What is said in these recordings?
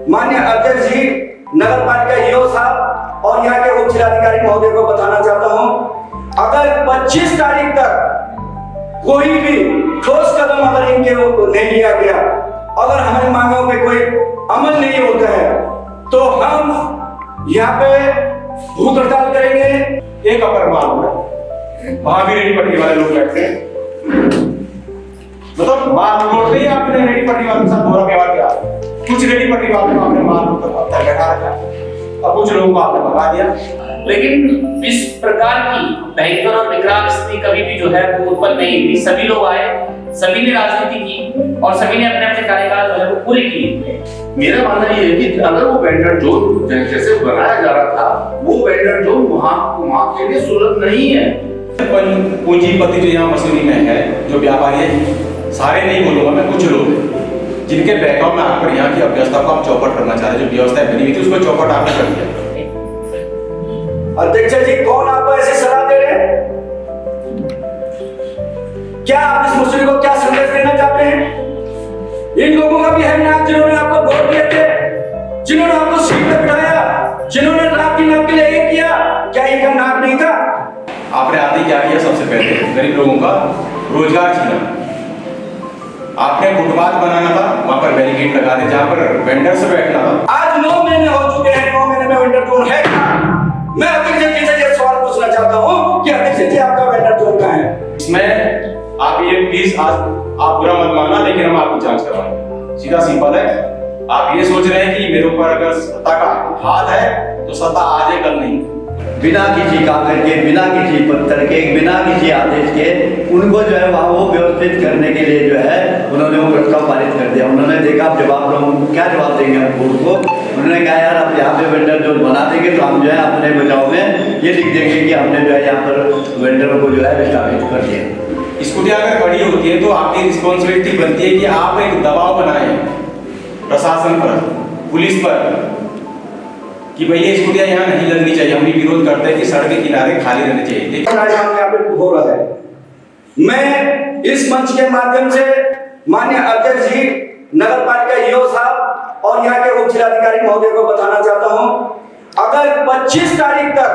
माननीय अध्यक्ष जी, नगर पालिका ईओ साहब और यहाँ के उप जिलाधिकारी महोदय को बताना चाहता हूँ, अगर 25 तारीख तक कोई भी ठोस कदम अगर इनके नहीं लिया गया, अगर हमारी मांगों पे कोई अमल नहीं होता है, तो हम यहाँ पे भूख हड़ताल करेंगे। एक अपर मालूम है, वहां भी रेडी पट्टी वाले लोग बैठते हैं, मतलब माल रोड पे आपने रेडी पट्टी वालों के साथ बुरा व्यवहार किया, कुछ रेडी पट्टी वालों को आपने माल रोड पर बैठा रखा और कुछ लोगों को आपने भगा दिया। लेकिन इस प्रकार की भयंकर और विकराल स्थिति कभी भी जो है वो उत्पन्न नहीं हुई। सभी लोग आए, सभी ने राजनीति की और सभी ने अपने अपने कार्यकाल जो है वो पूरे किए। मेरा मानना ये है कि अगर वो वेंडर जोन जैसे बनाया जा रहा था, वो वेंडर जोन वहां के लिए सुलभ नहीं है। पूंजीपति जो यहाँ मसूरी में है, जो व्यापारी है, सारे नहीं बोलूंगा मैं, कुछ लोग हैं जिनके बहकाव में आकर यहाँ की अव्यवस्था को आप चौपट करना चाह रहे हैं। जो व्यवस्था बनी हुई थी उसको चौपट आपने कर दिया। अध्यक्ष जी, कौन आपको ऐसी सलाह दे रहे हैं? क्या आप इस मसूरी को क्या संदेश देना चाहते हैं? इन लोगों का भी है नाक, जिन्होंने आपको वोट दिए थे, जिन्होंने आपको सीट पे बिठाया, जिन्होंने रात दिन आपके लिए एक किया, क्या इनका नाक नहीं था? आपने आते क्या किया? सबसे पहले गरीब लोगों का रोजगार छीना। आपने फुटपाथ बनाना था, वहां पर बैरिकेड लगा दे जहां पर वेंडर से बैठना था। आज 9 महीने हो चुके हैं, 9 महीने में वेंडर जोन है क्या? मैं अध्यक्ष जी से ये सवाल पूछना चाहता हूँ कि अध्यक्ष जी आपका वेंडर जोन कहाँ है? इसमें आप ये प्लीज आज आप बुरा मत मानना, लेकिन हम आपकी जांच करवाएंगे। सीधा सिंपल है। आप ये सोच रहे हैं कि मेरे ऊपर अगर सत्ता का हाथ है तो सत्ता आज है, कल नहीं। बिना किसी कागज के, बिना किसी पत्र के, बिना किसी आदेश के उनको जो है वहाँ वो व्यवस्थित करने के लिए जो है उन्होंने वो प्रस्ताव पारित कर दिया। उन्होंने देखा अब जवाब लोग क्या जवाब देंगे हम कोर्ट को। उन्होंने कहा यार आप यहाँ पे वेंडर जोन बना देंगे तो हम जो है अपने बचाव में ये लिख देंगे कि हमने जो है यहाँ पर वेंडरों को जो है विस्थापित कर दिया। स्कूटी अगर खड़ी होती है तो आपकी रिस्पॉन्सिबिलिटी बनती है कि आप एक दबाव बनाएं प्रशासन पर, पुलिस पर, कि भाई ये स्कूटियां यहाँ नहीं लगनी चाहिए। हम भी विरोध करते हैं कि सड़क के किनारे खाली रहने चाहिए। लेकिन हो रहा है, मैं इस मंच के माध्यम से माननीय अध्यक्ष जी, नगर पालिका ईओ साहब और यहाँ के उप जिलाधिकारी महोदय को बताना चाहता हूँ, अगर 25 तारीख तक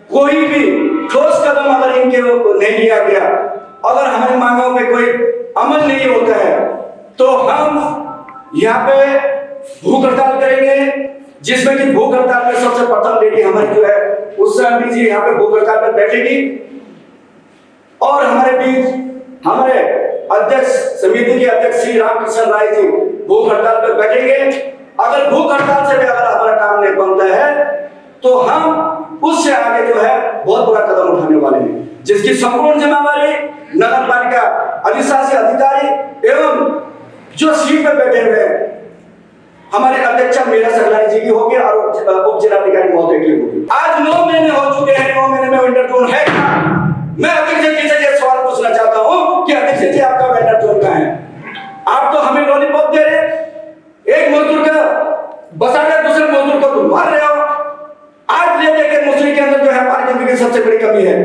कोई भी ठोस कदम अगर इनके नहीं लिया गया, अगर हमारी मांगों पे कोई अमल नहीं होता है, तो हम यहाँ पे भूख हड़ताल करेंगे, जिसमें कि भूख हड़ताल में सबसे प्रथम लेडी हमारी जो है उत्सव जी यहाँ पे भूख हड़ताल पर बैठेगी और हमारे बीच हमारे अध्यक्ष समिति के अध्यक्ष श्री रामकृष्ण राय जी भूख हड़ताल पर बैठेंगे। अगर भूख हड़ताल से भी अगर हमारा काम नहीं बनता है तो हम उससे आगे जो है बहुत बड़ा कदम उठाने वाले हैं, जिसकी संपूर्ण जिम्मेवारी नगर पालिका अधिशासी अधिकारी एवं जो सीट पर बैठे हुए हैं हमारे अध्यक्ष मीरा सकलानी जी की होगी और उप जिलाधिकारी महोदय की होगी। आज 9 महीने हो चुके हैं, 9 महीने में वेंडर जोन है क्या? मैं अध्यक्ष जी से ये सवाल पूछना चाहता हूँ कि अध्यक्ष जी आपका वेंडर जोन कहाँ है? आप तो हमें लॉलीपॉप दे रहे, एक मजदूर का बसा कर दूसरे मजदूर को तुम मार रहे हो। आज ले लेके मसूरी के अंदर जो है पार्किंग की सबसे बड़ी कमी है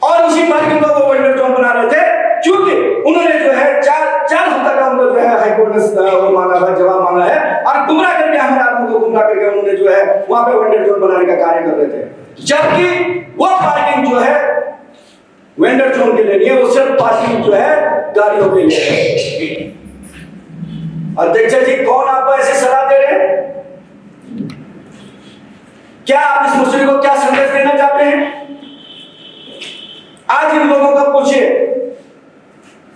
और उसी पार्किंग को वो वेंडर जोन बना रहे थे, क्योंकि उन्होंने जो है चार हफ्ता का उनको जो है हाईकोर्ट ने वो मांगा है, जवाब मांगा है और गुमराह करके हमारे आदमी को गुमराह करके उन्होंने जो है वहां पे वेंडर जोन बनाने का कार्य कर रहे थे, जबकि वो पार्किंग जो है वेंडर जोन के लिए नहीं है, वो सिर्फ पार्किंग जो है गाड़ियों के लिए है। अध्यक्ष जी, कौन आपको ऐसी सलाह दे रहे हैं? क्या आप इस मसूरी को क्या संदेश देना चाहते हैं? आज इन लोगों को पूछिए,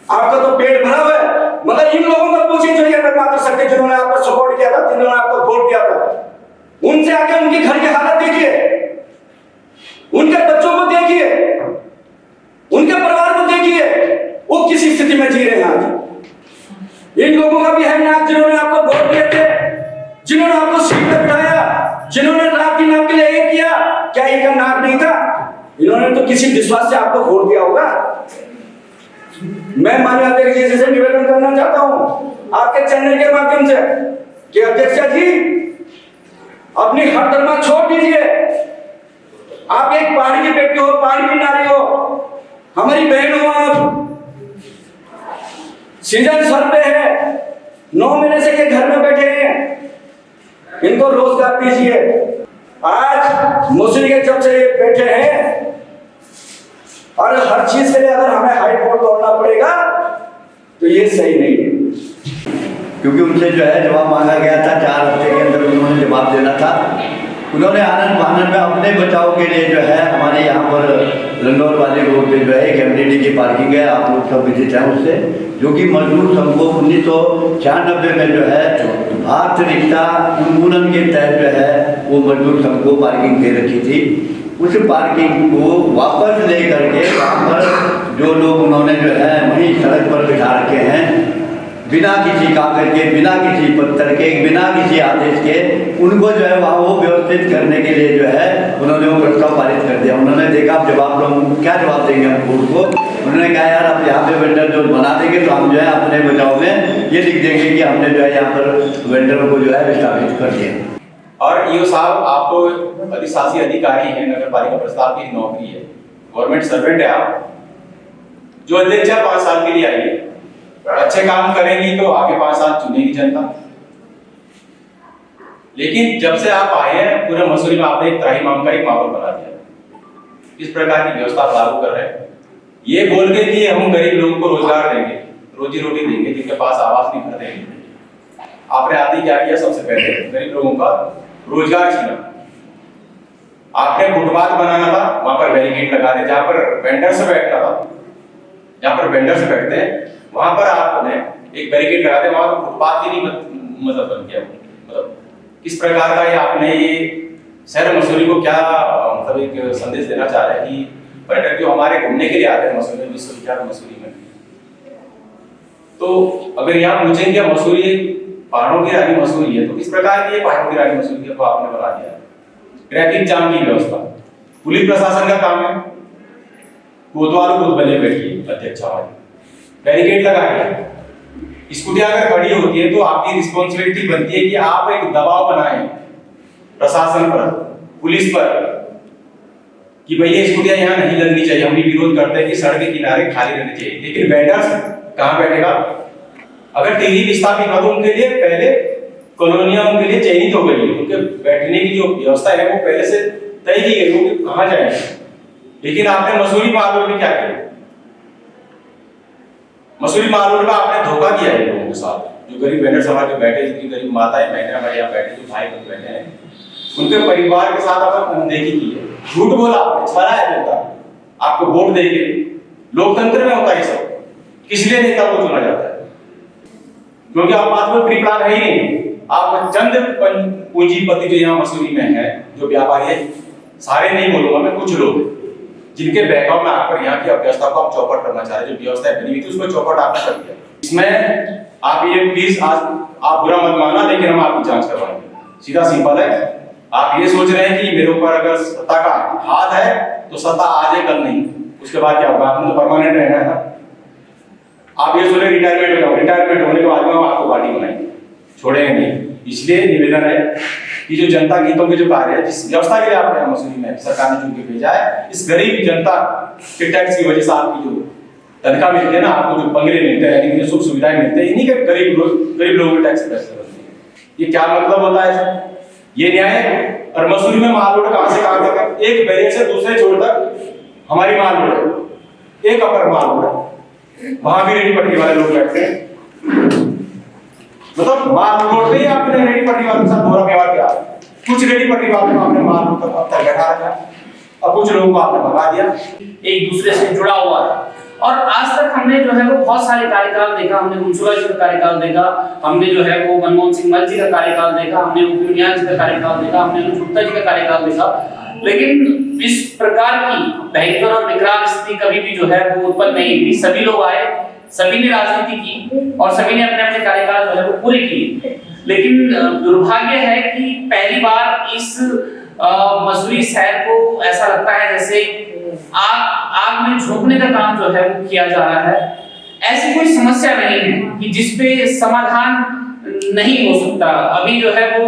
आपका तो पेट भरा हुआ है, मगर इन लोगों को पूछिए जो ये मातृशक्ति जिन्होंने आपको सपोर्ट किया था, जिन्होंने आपको वोट दिया था, उनसे आके उनकी घर की हालत देखिए, उनके बच्चों को देखिए, उनके परिवार को देखिए, वो किस स्थिति में जी रहे हैं आज। इन लोगों का भी है नाक, जिन्होंने आपको वोट दिए थे, जिन्होंने आपको सीट पे बिठाया, जिन्होंने रात दिन आपके लिए एक किया, क्या इनका नाक नहीं था? इन्होंने तो किसी विश्वास से आपको वोट दिया होगा। मैं माननीय अध्यक्ष जी से निवेदन करना चाहता हूं आपके चैनल के माध्यम से कि अध्यक्ष जी अपनी हरदरमा छोड़ दीजिए। आप एक पहाड़ी की बेटी हो, पहाड़ी की नारी हो, हमारी बहन हो, आप सीजन सर पे है, 9 महीने से ये घर में बैठे हैं, इनको रोजगार दीजिए। आज मुस्लिम के जब से ये बैठे हैं और हर चीज के लिए अगर हमें हाई कोर्ट दौड़ना पड़ेगा तो ये सही नहीं है। क्योंकि उनसे जो है जवाब मांगा गया था, 4 हफ्ते के अंदर उन्होंने जवाब देना था। उन्होंने आनंद फानंद में अपने बचाव के लिए जो है हमारे यहाँ पर लंडौर वाले रोड पे जो है एक एमडीडी की पार्किंग है, आप लोग सब विजिट हैं उससे, जो कि मजदूर संघ को 1996 में जो है भारत रिक्शा उन्मूलन के तहत जो है वो मजदूर संघ को पार्किंग दे रखी थी। उस पार्किंग को वापस ले करके वहाँ पर जो लोग उन्होंने जो है वहीं सड़क पर बिठा रखे हैं, बिना किसी कागज के, बिना किसी पत्थर के, बिना किसी आदेश के, उनको जो है वहाँ वो व्यवस्थित करने के लिए जो है उन्होंने वो प्रस्ताव पारित कर दिया। उन्होंने देखा अब जवाब लोग क्या जवाब देंगे हम कोर्ट को। उन्होंने कहा यार आप यहाँ पे वेंडर जो बना देंगे तो हम जो है अपने बचाव में ये लिख देंगे कि हमने जो है यहाँ पर वेंडरों को जो है विस्थापित कर दिया। और ईओ साहब, आप तो अधिशासी अधिकारी हैं, नगर पालिका प्रस्ताव की नौकरी है, गवर्नमेंट सर्वेंट है आप, जो अध्यक्ष 5 साल के लिए आएगी, अच्छे काम करेंगी तो आगे 5 साल चुनेगी जनता। लेकिन जब से आप आए हैं पूरे मसूरी में आपने एक त्राहिमाम का एक माहौल बना दिया। इस प्रकार की व्यवस्था आप लागू कर रहे हैं, ये बोल के कि हम गरीब लोगों को रोजगार देंगे, रोजी रोटी देंगे, जिनके पास आवास नहीं भर देंगे। आपने आदि क्या किया? सबसे पहले गरीब लोगों का रोजगार छीना। आपने फुटपाथ बनाना था, वहां पर बैरिकेड लगा दे, जहां पर वेंडर्स बैठना था, जहां पर वेंडर्स बैठते हैं वहां पर आपने एक बैरिकेड लगा दे, वहां पर फुटपाथ ही नहीं मतलब बन गया। मतलब किस प्रकार का ये आपने ये शहर मसूरी को क्या मतलब एक संदेश देना चाह रहे हैं कि पर्यटक जो हमारे घूमने के लिए आते हैं मसूरी में, विश्वविख्यात मसूरी में, तो अगर यहाँ पूछेंगे मसूरी पहाड़ों की रानी मसूरी है, तो किस प्रकार की ये पहाड़ों की रानी मसूरी को आपने बना दिया? ट्रैफिक जाम की व्यवस्था पुलिस प्रशासन का काम है, कोतवाल खुद बने बैठी अध्यक्ष हमारी, बैरिकेड लगाए, स्कूटी अगर खड़ी होती है तो आपकी रिस्पॉन्सिबिलिटी बनती है कि आप एक दबाव बनाएं प्रशासन पर, पुलिस पर, कि भाई ये स्कूटियां यहाँ नहीं लगनी चाहिए। हम भी विरोध करते हैं कि सड़क के किनारे खाली रहने चाहिए, लेकिन वेंडर्स कहाँ बैठेगा? अगर टीवी विस्थापित हो तो उनके लिए पहले कॉलोनियां उनके लिए चयनित हो गई, उनके बैठने की जो व्यवस्था है वो पहले से तय की गई, वो कहाँ जाएंगे। लेकिन आपने मसूरी माल में क्या किया? मसूरी माल रोड में आपने धोखा किया है लोगों के साथ। जो गरीब वेंडर्स हमारे बैठे, जितनी गरीब माताएं बहनें हमारे यहाँ बैठे, जो भाई बहन बैठे हैं, उनके परिवार के साथ आपने अनदेखी की है, झूठ बोला आपने, छला है जनता आपको वोट देके। लोकतंत्र में होता है सब, किस लिए नेता को चुना जाता है? क्योंकि आप बात में प्री प्लान है ही नहीं। आप चंद पूंजीपति जो यहाँ मसूरी में है, जो व्यापारी है, सारे नहीं बोलूंगा मैं, कुछ लोग जिनके बहकाव में आकर यहाँ की अव्यवस्था को आप चौपट करना चाह रहे, जो व्यवस्था बनी हुई थी उसको चौपट आपने कर दिया। इसमें आप ये प्लीज आज आप बुरा मत मानना, लेकिन हम आपकी जांच करवाएंगे। सीधा सिंपल है। आप ये सोच रहे हैं कि मेरे ऊपर अगर सत्ता का हाथ है तो सत्ता आज है, कल नहीं, उसके बाद क्या होगा? आपने तो परमानेंट रहना है ना। आप ये सोच रहे रिटायरमेंट हो जाओ, रिटायरमेंट होने के बाद में हम आपको पार्टी बनाएंगे, छोड़ेंगे नहीं। इसलिए निवेदन है कि जो जनता गीतों के जो कार्य है, जिस व्यवस्था के लिए आपने मसूरी में सरकार ने चुन के भेजा है, इस गरीब जनता के टैक्स की वजह से आपकी जो तनख्वाह मिलती है ना, आपको जो बंगले मिलते हैं, यानी कि सुख सुविधाएं मिलते हैं, इन्हीं के गरीब लोगों के टैक्स पैसे बनते हैं। ये क्या मतलब होता है? ये न्याय है? और मसूरी में माल रोड कहां से कहां तक? एक बैरियर से दूसरे छोर तक हमारी माल रोड है, एक अपर माल रोड है, वहां भी रेडी पटरी वाले लोग बैठते हैं। मतलब माल रोड पे ही आपने रेडी पटरी वालों के साथ बुरा व्यवहार किया। कुछ रेडी पटरी वालों को आपने माल रोड तक बैठा रखा और कुछ लोगों को आपने भगा दिया। एक दूसरे से जुड़ा हुआ है। और आज तक हमने जो है वो बहुत सारे कार्यकाल देखा। हमने मुंशुरा जी का कार्यकाल देखा, हमने जो है वो मनमोहन सिंह मल जी का कार्यकाल देखा, हमने उपनियाज जी का कार्यकाल देखा, हमने गुप्ता जी का कार्यकाल देखा, लेकिन इस प्रकार की भयंकर और विकराल स्थिति कभी भी जो है वो उत्पन्न नहीं हुई। सभी लोग आए, सभी ने राजनीति की और सभी ने अपने अपने कार्यकाल जो है वो पूरे किए। लेकिन दुर्भाग्य है कि पहली बार इस मसूरी शहर को ऐसा लगता है जैसे आग में झोंकने का काम जो है वो किया जा रहा है। ऐसी कोई समस्या नहीं है कि जिसपे समाधान नहीं हो सकता। अभी जो है वो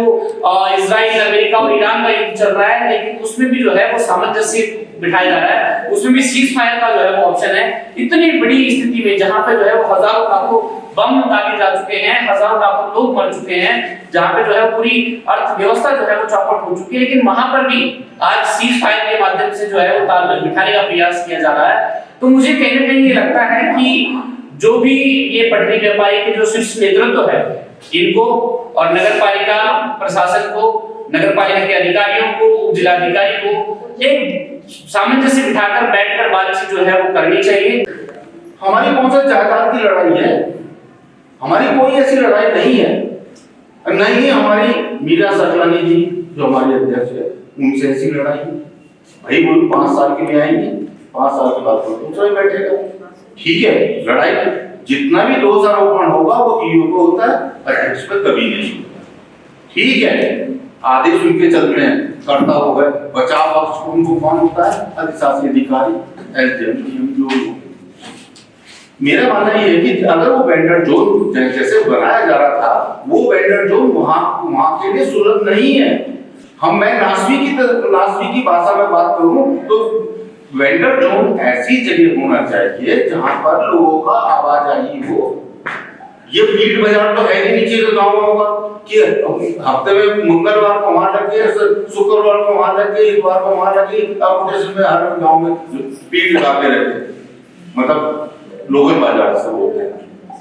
इजराइल, अमेरिका और ईरान का युद्ध चल रहा है, लेकिन उसमें भी जो है वो सामंजस्य बिठाया जा रहा है, उसमें भी सीज फायर का जो है वो ऑप्शन है। इतनी बड़ी स्थिति में जहां पे जो है वो हजारों लाखों बम दागे जा चुके हैं, हजारों लाखों लोग मर चुके हैं, जहाँ पे जो है पूरी अर्थव्यवस्था जो है वो चौपट हो चुकी है, लेकिन वहां पर भी आज सीज फायर के माध्यम से जो है वो तालमेल बिठाने का प्रयास किया जा रहा है। तो मुझे कहीं ना कहीं ये लगता है कि जो भी ये पटरी व्यापारी के जो शीर्ष नेतृत्व है इनको और नगर पालिका प्रशासन को, नगर पालिका के अधिकारियों को, जिलाधिकारी को एक सामंजस्य बिठाकर बैठकर बातचीत जो है वो करनी चाहिए। हमारी कौन सा जायदाद की लड़ाई है? हमारी कोई ऐसी लड़ाई नहीं है। नहीं हमारी मीरा सकलानी जी जो हमारे अध्यक्ष है उनसे ऐसी लड़ाई है। भाई वो 5 साल के लिए आएंगे, 5 साल के बाद वो दूसरा ही बैठेगा। ठीक है, लड़ाई जितना भी दोषारोपण होगा वो ईओ को होता है, अध्यक्ष पे कभी नहीं। ठीक है, आदेश उनके चलते हैं, करता हो गए। बचाव पक्ष उनको कौन होता है? अधिशासी अधिकारी, एसडीएम जो। मेरा मानना ये है कि अगर वो वेंडर जोन जैसे बनाया जा रहा था, वो वेंडर जोन वहां के लिए सुलभ नहीं है। मैं नासवी की भाषा में बात करूं तो वेंडर जोन ऐसी जगह होना चाहिए जहां पर लोगों का आवाजाही हो। ये भीड़ बाजार तो है ही नीचे के गाँव में होगा कि हफ्ते में मंगलवार को वहां लगे, शुक्रवार को वहां लगे, इतवार को वहां लगे, में हर गाँव में भीड़ लगाते रहते, मतलब लोकल बाजार से बोलते हैं।